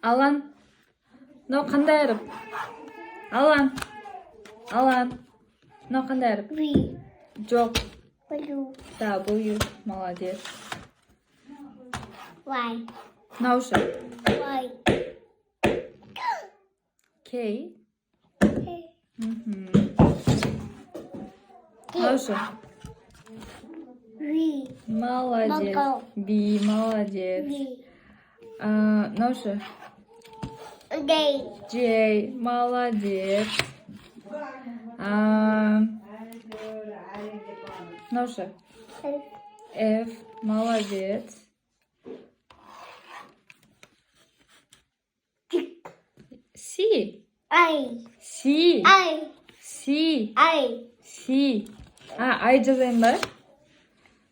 Алан. Мынау қандай әріп? Алан. Мынау қандай әріп? V. Жоқ. W. W. Молодец. Y. Мынау ше. Y. K. Мынау ше. V. Молодец. Бокал. B. Молодец. V. Мынау ше. J. J. Молодец. Мынау ше. F. F. Молодец. C. I. C. I. C. I. C. I жазайын ба?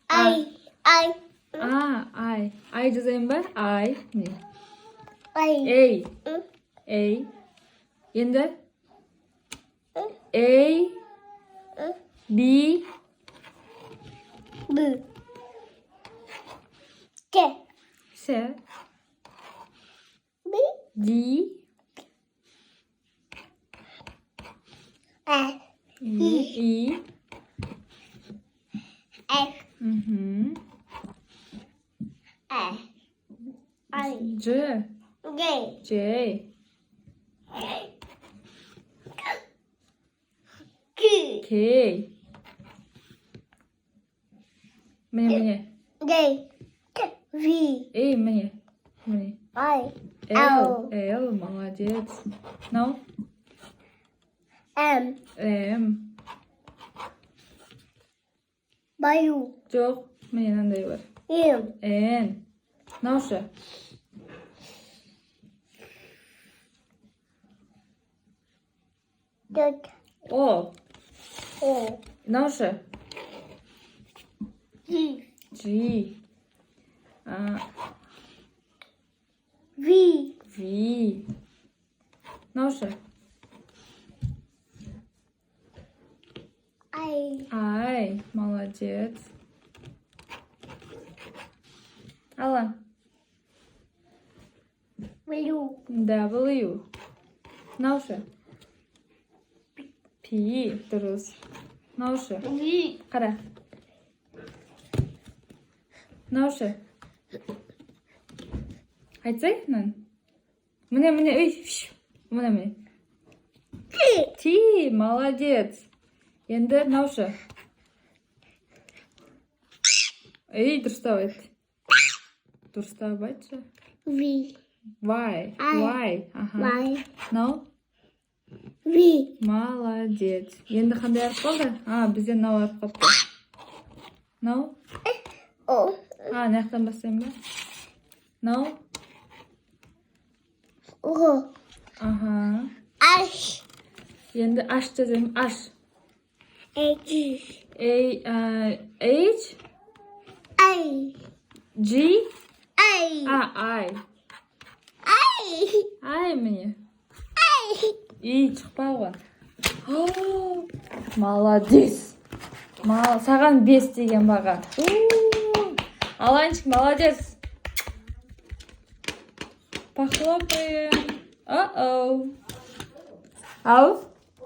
I. I. I жазайын ба? I. I. A. Енді? A. B. B. T. C. B. D. F. E. F. F. I. J. J. J. Q. K. Міне. J. V. Міне. I. L. L. Молодец. Мынау? M. M. W. Жоқ. Міне мынандай бар. M. N. Мынау ше. Dot. O. O. Мынау ше. G. G. V. V. Мынау ше. I. I. Молодец. Алан. W. W. Мынау ше. P. Дұрыс. Мынау ше. V. Қара. Мынау ше. Айтсай, мынаны. Міне. Міне. T. Молодец. Енді мынау ше. Дұрыстап айт. Дұрыстап айтшы. V. Y. Y. Мынау? V. Молодец. Енді қандай әріп қалды? Бізде мынау әріп қалды. Мынау? O. Мына жақтан бастайын ба? Мынау? O. H. Енді H жазайын. H. H. H. I. G. I. I. I. I міне. I. Шықпауға. Молодец. Саған 5 деген баға. Аланчик, молодец. Похлопаем. Ау.